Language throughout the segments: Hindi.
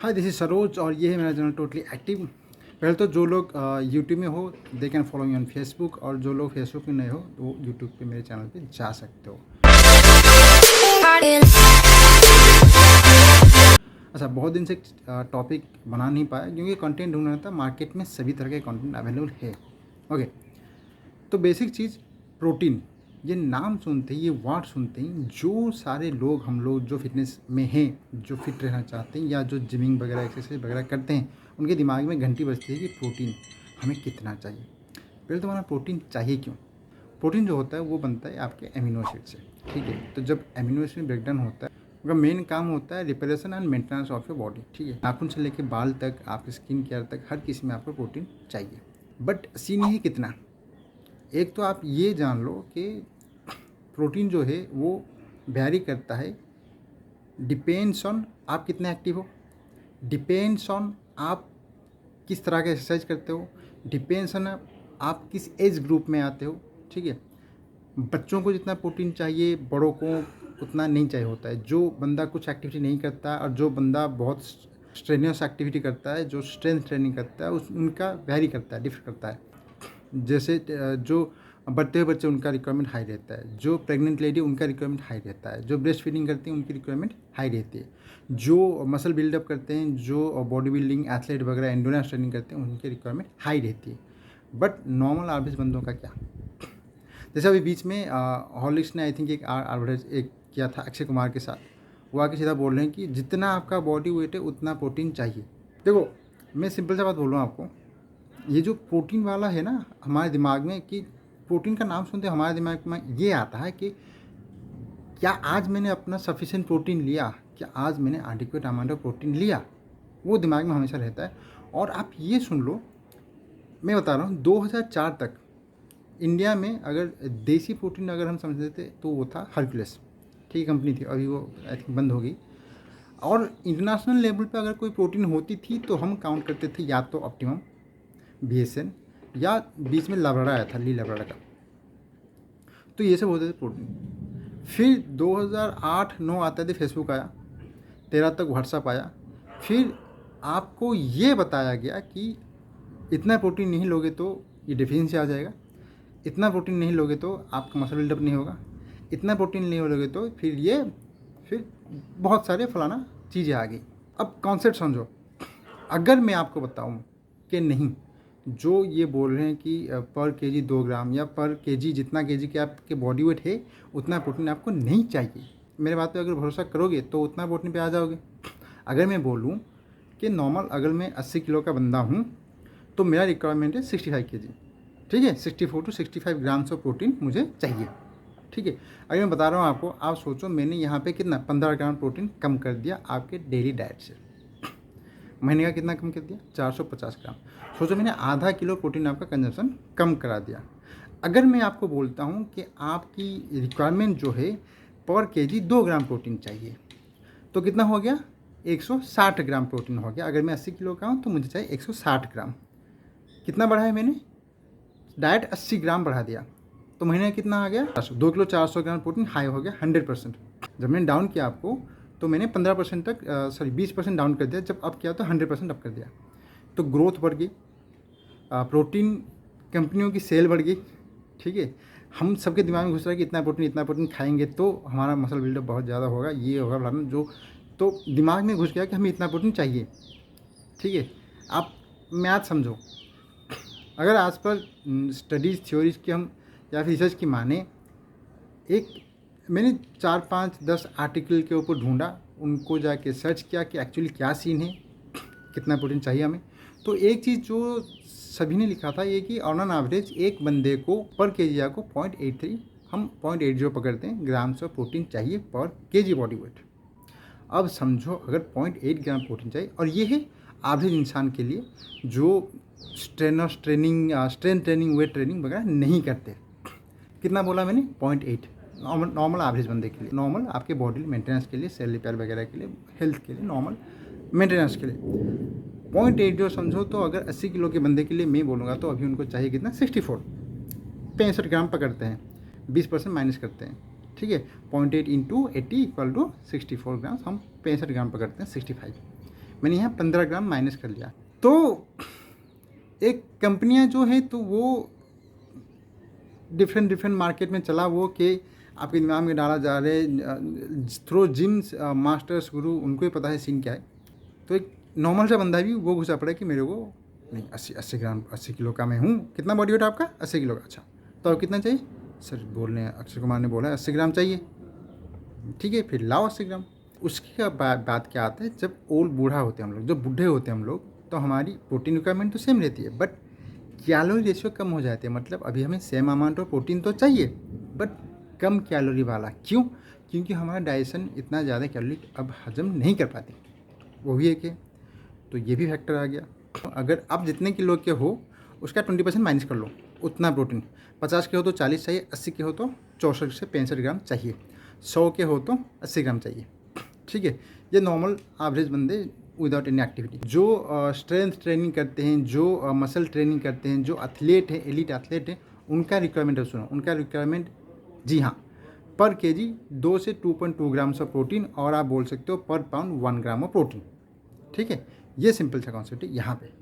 हाय दिस इज सरोज और ये है मेरा चैनल टोटली एक्टिव। पहले तो जो लोग यूट्यूब में हो they can follow me on Facebook, और जो लोग फेसबुक में नहीं हो तो वो यूट्यूब पे मेरे चैनल पे जा सकते हो। अच्छा, बहुत दिन से टॉपिक बना नहीं पाया क्योंकि कंटेंट ढूंढ रहा था। मार्केट में सभी तरह के कंटेंट अवेलेबल है। ओके, तो बेसिक चीज़ प्रोटीन, ये नाम सुनते ही, ये वर्ड सुनते ही जो सारे लोग, हम लोग जो फिटनेस में हैं, जो फिट रहना चाहते हैं या जो जिमिंग वगैरह एक्सरसाइज वगैरह करते हैं, उनके दिमाग में घंटी बजती है कि प्रोटीन हमें कितना चाहिए। पहले तो हमारा प्रोटीन चाहिए क्यों? प्रोटीन जो होता है वो बनता है आपके एमिनो एसिड से। ठीक है, तो जब एमिनो एसिड ब्रेकडाउन होता है, उसका मेन काम होता है reparation and maintenance of your body. ठीक है, नाखून से लेकर बाल तक, आपके स्किन केयर तक, हर किसी में आपको प्रोटीन चाहिए। बट सीन ही कितना। एक तो आप ये जान लो कि प्रोटीन जो है वो वैरी करता है, डिपेंड्स ऑन आप कितने एक्टिव हो, डिपेंड्स ऑन आप किस तरह का एक्सरसाइज करते हो, डिपेंड्स ऑन आप किस एज ग्रुप में आते हो। ठीक है, बच्चों को जितना प्रोटीन चाहिए बड़ों को उतना नहीं चाहिए होता है। जो बंदा कुछ एक्टिविटी नहीं करता और जो बंदा बहुत स्ट्रेनियस एक्टिविटी करता है, जो स्ट्रेंथ ट्रेनिंग करता है, उनका वैरी करता है, डिफर करता है। जैसे जो बढ़ते हुए बच्चे, उनका रिक्वायरमेंट हाई रहता है। जो प्रेग्नेंट लेडी, उनका रिक्वायरमेंट हाई रहता है। जो ब्रेस्ट फीडिंग करती हैं, उनकी रिक्वायरमेंट हाई रहती है। जो मसल बिल्डअप करते हैं, जो बॉडी बिल्डिंग एथलीट वगैरह एंडोरेंस ट्रेनिंग करते हैं, उनकी रिक्वायरमेंट हाई रहती है। बट नॉर्मल एवरेज बंदों का क्या? जैसे अभी बीच में हॉर्लिक्स ने आई थिंक एक एडवर्टाइज एक किया था अक्षय कुमार के साथ। वो आके सीधा बोल रहे हैं कि जितना आपका बॉडी वेट है उतना प्रोटीन चाहिए। देखो, मैं सिंपल सा बात बोल रहा हूँ आपको। ये जो प्रोटीन वाला है ना हमारे दिमाग में, कि प्रोटीन का नाम सुनते हमारे दिमाग में ये आता है कि क्या आज मैंने अपना सफिशिएंट प्रोटीन लिया, क्या आज मैंने एडिक्वेट अमाउंट ऑफ प्रोटीन लिया। वो दिमाग में हमेशा रहता है। और आप ये सुन लो, मैं बता रहा हूँ 2004 तक इंडिया में अगर देसी प्रोटीन अगर हम समझते थे तो वो था हरक्यूलिस। ठीक कंपनी थी, अभी वो आई थिंक बंद हो गई। और इंटरनेशनल लेवल पे अगर कोई प्रोटीन होती थी तो हम काउंट करते थे या तो ऑप्टिमम, BSN, या बीच में लाब्राडा आया था, ली लाब्राडा का। तो ये सब होते थे प्रोटीन। फिर 2008-9 आते थे, फेसबुक आया, 13 तक व्हाट्सअप आया। फिर आपको ये बताया गया कि इतना प्रोटीन नहीं लोगे तो ये डिफिशिएंसी आ जाएगा, इतना प्रोटीन नहीं लोगे तो आपका मसल बिल्डअप नहीं होगा, इतना प्रोटीन नहीं लोगे तो फिर बहुत सारे फलाना चीज़ें आ गई। अब कॉन्सेप्ट समझो। अगर मैं आपको बताऊं कि नहीं, जो ये बोल रहे हैं कि पर केजी 2 ग्राम या पर केजी जितना केजी के आपके बॉडी वेट है उतना प्रोटीन आपको नहीं चाहिए, मेरे बात पे अगर भरोसा करोगे तो उतना प्रोटीन पे आ जाओगे। अगर मैं बोलूँ कि नॉर्मल अगर मैं 80 किलो का बंदा हूँ तो मेरा रिक्वायरमेंट है 65 केजी। ठीक है, 64 to 65 ग्राम्स ऑफ प्रोटीन मुझे चाहिए। ठीक है, अगर मैं बता रहा हूँ आपको, आप सोचो मैंने यहाँ पे कितना 15 ग्राम प्रोटीन कम कर दिया आपके डेली डाइट से। महीने का कितना कम कर दिया? 450 ग्राम। सोचो मैंने आधा किलो प्रोटीन आपका कंजम्पशन कम करा दिया। अगर मैं आपको बोलता हूँ कि आपकी रिक्वायरमेंट जो है पर केजी 2 ग्राम प्रोटीन चाहिए, तो कितना हो गया? 160 ग्राम प्रोटीन हो गया। अगर मैं 80 किलो का हूँ तो मुझे चाहिए 160 ग्राम। कितना बढ़ाया मैंने? डाइट 80 ग्राम बढ़ा दिया, तो महीने कितना आ गया? 2 किलो 400 ग्राम प्रोटीन हाई हो गया 100%। जब मैंने डाउन किया आपको तो मैंने 15% तक, सॉरी 20% डाउन कर दिया। जब अप किया तो 100% अप कर दिया। तो ग्रोथ बढ़ गई, प्रोटीन कंपनियों की सेल बढ़ गई। ठीक है, हम सबके दिमाग में घुस रहा है कि इतना प्रोटीन खाएंगे तो हमारा मसल बिल्डअप बहुत ज़्यादा होगा, ये होगा फलाना, जो तो दिमाग में घुस गया कि हमें इतना प्रोटीन चाहिए। ठीक है, आप मैथ समझो। अगर आज पर स्टडीज़ थ्योरीज की हम या फिर रिसर्च की माने, एक मैंने 4-5-10 आर्टिकल के ऊपर ढूंढा, उनको जाके सर्च किया कि एक्चुअली क्या सीन है, कितना प्रोटीन चाहिए हमें। तो एक चीज़ जो सभी ने लिखा था ये कि ऑन एन एवरेज एक बंदे को पर केजी को 0.83, हम 0.80 पकड़ते हैं, ग्राम्स ऑफ प्रोटीन चाहिए पर केजी बॉडी वेट। अब समझो अगर 0.8 ग्राम प्रोटीन चाहिए, और ये है एवरेज इंसान के लिए जो स्ट्रेंथ ट्रेनिंग, वेट ट्रेनिंग वगैरह नहीं करते। कितना बोला मैंने? 0.8 नॉर्मल एवरेज बंदे के लिए, नॉर्मल आपके बॉडी मेंटेनेंस के लिए, सेल रिपेयर वगैरह के लिए, हेल्थ के लिए, नॉर्मल मेंटेनेंस के लिए 0.8 जो समझो। तो अगर 80 किलो के बंदे के लिए मैं बोलूँगा तो अभी उनको चाहिए कितना? 65 ग्राम पकड़ते हैं, 20% माइनस करते हैं। ठीक है, 0.8 × 80 = 64 ग्राम, हम 65 ग्राम पकड़ते हैं, 65। मैंने यहाँ 15 ग्राम माइनस कर लिया। तो एक कंपनियाँ जो हैं तो वो डिफरेंट मार्केट में चला वो कि आपके दिमाग में डाला जा रहा है थ्रो जिम मास्टर्स गुरु, उनको ही पता है सीन क्या है। तो एक नॉर्मल सा बंदा भी वो घुसा पड़ा कि मेरे को नहीं 80 ग्राम 80 किलो का मैं हूँ। कितना बॉडी वेट आपका? 80 किलो का। अच्छा तो अब कितना चाहिए? सर बोल रहे हैं, अक्षय कुमार ने बोला 80 ग्राम चाहिए। ठीक है, फिर लाओ 80 ग्राम। उसकी बात क्या आता है, जब ओल्ड बूढ़ा होते हैं हम लोग, जब बूढ़े होते हैं हम लोग, तो हमारी प्रोटीन रिक्वायरमेंट तो सेम रहती है, बट कैलोरी रेशियो कम हो जाती है। मतलब अभी हमें सेम अमाउंट ऑफ प्रोटीन तो चाहिए बट कम कैलोरी वाला। क्यों? क्योंकि हमारा डाइजेशन इतना ज़्यादा कैलोरी अब हजम नहीं कर पाती, वो भी एक है। तो ये भी फैक्टर आ गया। अगर आप जितने किलो के हो उसका 20% माइनस कर लो, उतना प्रोटीन 50 के हो तो 40 चाहिए, 80 के हो तो 64 से 65 ग्राम चाहिए, 100 के हो तो 80 ग्राम चाहिए। ठीक है, ये नॉर्मल एवरेज बंदे विदाउट एनी एक्टिविटी जो स्ट्रेंथ ट्रेनिंग करते हैं, जो मसल ट्रेनिंग करते हैं, जो एथलीट हैं, एलिट एथलीट हैं, उनका रिक्वायरमेंट है। सुनो, उनका रिक्वायरमेंट, जी हाँ, पर केजी 2 से 2.2 ग्राम्स ऑफ प्रोटीन, और आप बोल सकते हो पर पाउंड 1 ग्राम ऑफ प्रोटीन। ठीक है, ये सिंपल सा कॉन्सेप्ट है। यहाँ पे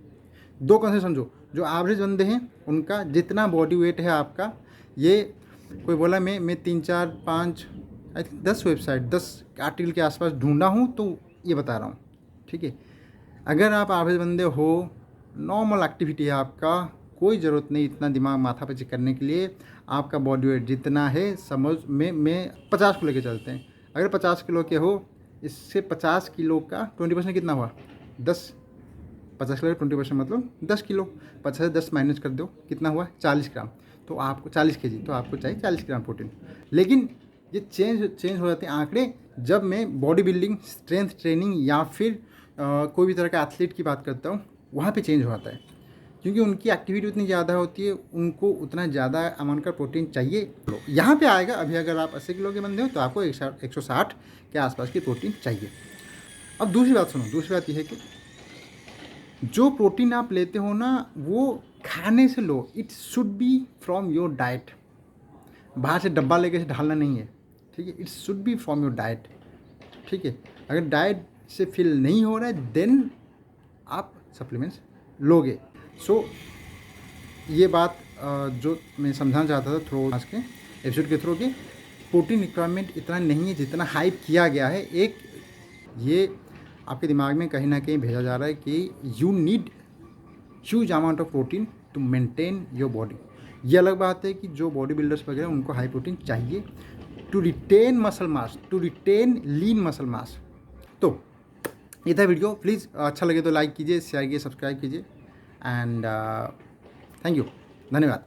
दो कॉन्सेप्ट समझो। जो एवरेज बंदे हैं उनका जितना बॉडी वेट है आपका, ये कोई बोला मैं 3 4 5 आई थिंक 10 वेबसाइट 10 आर्टिकल के आसपास ढूंढा हूँ तो ये बता रहा हूँ। ठीक है, अगर आप एवरेज बंदे हो, नॉर्मल एक्टिविटी है आपका, कोई ज़रूरत नहीं इतना दिमाग माथा पे करने के लिए। आपका बॉडी वेट जितना है, समझ में 50 को लेके चलते हैं। अगर 50 किलो के हो, इससे 50 किलो का 20% कितना हुआ? 10। 50 किलो का 20% मतलब 10 किलो। 50 से 10 माइनस कर दो, कितना हुआ? 40 ग्राम। तो आपको 40 केजी, तो आपको चाहिए 40 ग्राम प्रोटीन। लेकिन ये चेंज हो जाते हैं आंकड़े जब मैं बॉडी बिल्डिंग, स्ट्रेंथ ट्रेनिंग या फिर कोई भी तरह का एथलीट की बात करता हूँ, वहाँ पे चेंज हो जाता है। क्योंकि उनकी एक्टिविटी उतनी ज़्यादा होती है, उनको उतना ज़्यादा अमाउंट का प्रोटीन चाहिए। यहाँ पे आएगा। अभी अगर आप 80 किलो के बंदे हो तो आपको 160 के आसपास की प्रोटीन चाहिए। अब दूसरी बात सुनो, दूसरी बात यह है कि जो प्रोटीन आप लेते हो ना, वो खाने से लो। It should be from your diet. बाहर से डब्बा लेके से ढालना नहीं है। ठीक है, it should be from your diet. ठीक है, अगर डाइट से फिल नहीं हो रहा है देन आप सप्लीमेंट्स लोगे। सो ये बात जो मैं समझाना चाहता था थ्रू आज के एपिसोड के थ्रू कि प्रोटीन रिक्वायरमेंट इतना नहीं है जितना हाइप किया गया है। एक ये आपके दिमाग में कहीं ना कहीं भेजा जा रहा है कि you need huge amount of protein to maintain your body. ये अलग बात है कि जो बॉडी बिल्डर्स वगैरह उनको हाई प्रोटीन चाहिए to retain muscle mass, to retain lean muscle mass. तो ये था वीडियो। प्लीज़ अच्छा लगे तो लाइक कीजिए, शेयर कीजिए, सब्सक्राइब कीजिए एंड थैंक यू, धन्यवाद।